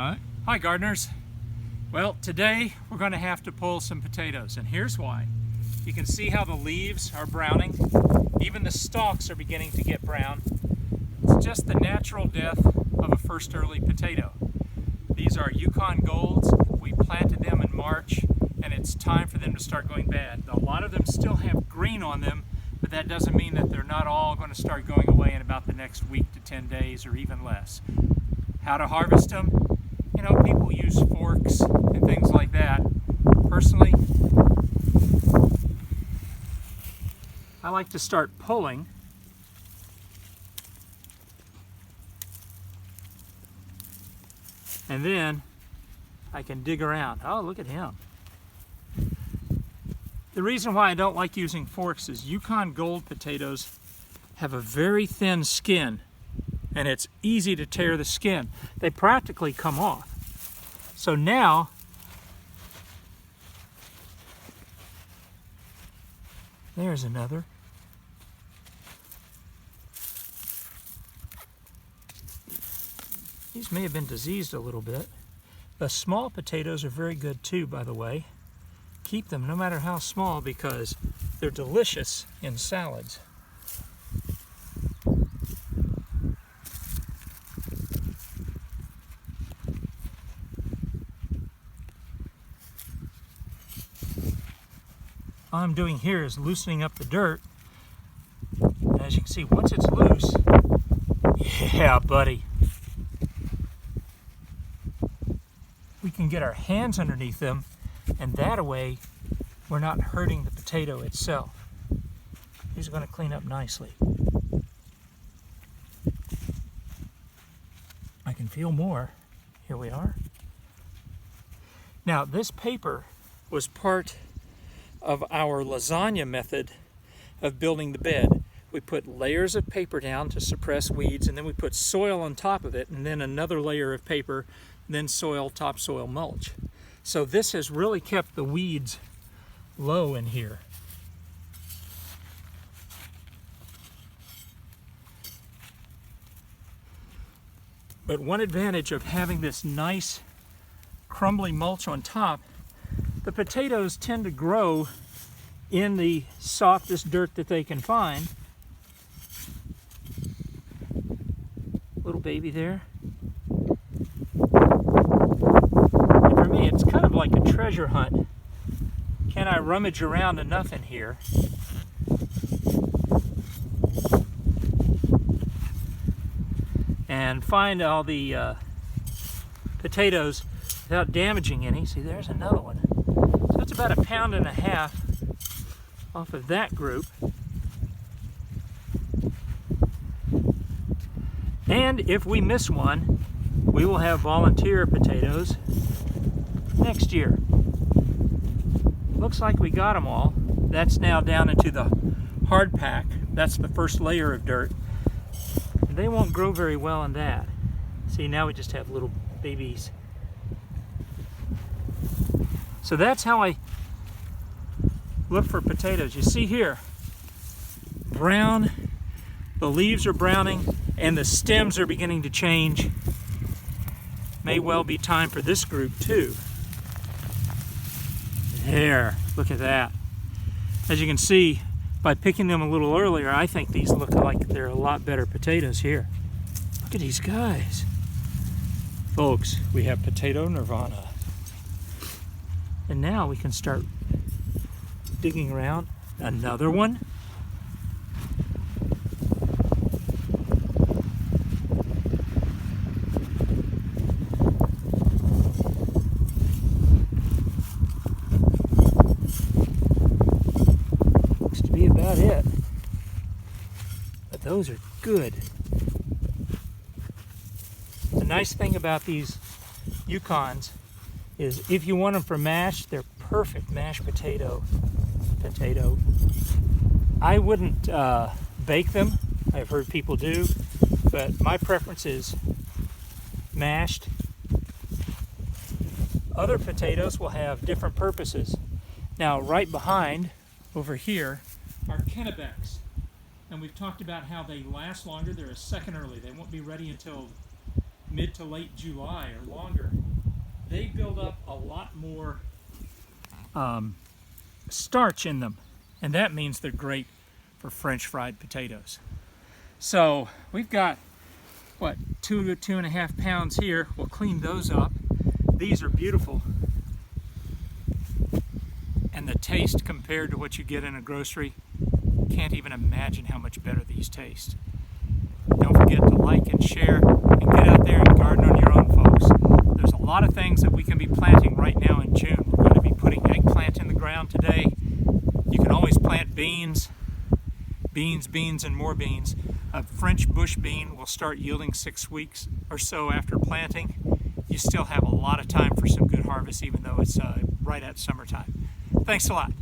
Hi gardeners. Well, today we're going to have to pull some potatoes, and here's why. You can see how the leaves are browning. Even the stalks are beginning to get brown. It's just the natural death of a first early potato. These are Yukon Golds. We planted them in March, and it's time for them to start going bad. A lot of them still have green on them, but that doesn't mean that they're not all going to start going away in about the next week to 10 days or even less. How to harvest them? You know, people use forks and things like that. Personally, I like to start pulling. And then I can dig around. Oh, look at him. The reason why I don't like using forks is Yukon Gold potatoes have a very thin skin, and it's easy to tear the skin. They practically come off. So now, there's another. These may have been diseased a little bit. The small potatoes are very good too, by the way. Keep them no matter how small because they're delicious in salads. All I'm doing here is loosening up the dirt. And as you can see, once it's loose, yeah, buddy, we can get our hands underneath them, and that way we're not hurting the potato itself. These are going to clean up nicely. I can feel more. Here we are. Now, this paper was part of our lasagna method of building the bed. We put layers of paper down to suppress weeds, and then we put soil on top of it, and then another layer of paper, and then soil, topsoil mulch. So this has really kept the weeds low in here. But one advantage of having this nice crumbly mulch on top, the potatoes tend to grow in the softest dirt that they can find. Little baby there. And for me, it's kind of like a treasure hunt. Can I rummage around enough in here and find all the potatoes without damaging any? See, there's another one. So it's about 1.5 pounds off of that group. And if we miss one, we will have volunteer potatoes next year. Looks like we got them all. That's now down into the hard pack. That's the first layer of dirt. They won't grow very well in that. See, now we just have little babies. So that's how I look for potatoes. You see here, brown, the leaves are browning, and the stems are beginning to change. May well be time for this group too. There, look at that. As you can see, by picking them a little earlier, I think these look like they're a lot better potatoes here. Look at these guys. Folks, we have potato nirvana. And now we can start digging around. Another one. Looks to be about it. But those are good. The nice thing about these Yukons is if you want them for mash, they're perfect mashed potato. I wouldn't bake them. I've heard people do, but my preference is mashed. Other potatoes will have different purposes. Now, right behind, over here, are Kennebecs. And we've talked about how they last longer. They're a second early. They won't be ready until mid to late July or longer, they build up a lot more starch in them, and that means they're great for French fried potatoes. So we've got, what, 2 to 2.5 pounds here. We'll clean those up. These are beautiful, and the taste compared to what you get in a grocery, can't even imagine how much better these taste. Don't forget to like and share, and get out there and garden on your own, folks. There's a lot of things that we can be planting right now in June. We're going to be putting eggplant in the ground today. You can always plant beans, and more beans. A French bush bean will start yielding 6 weeks or so after planting. You still have a lot of time for some good harvest, even though it's right at summertime. Thanks a lot.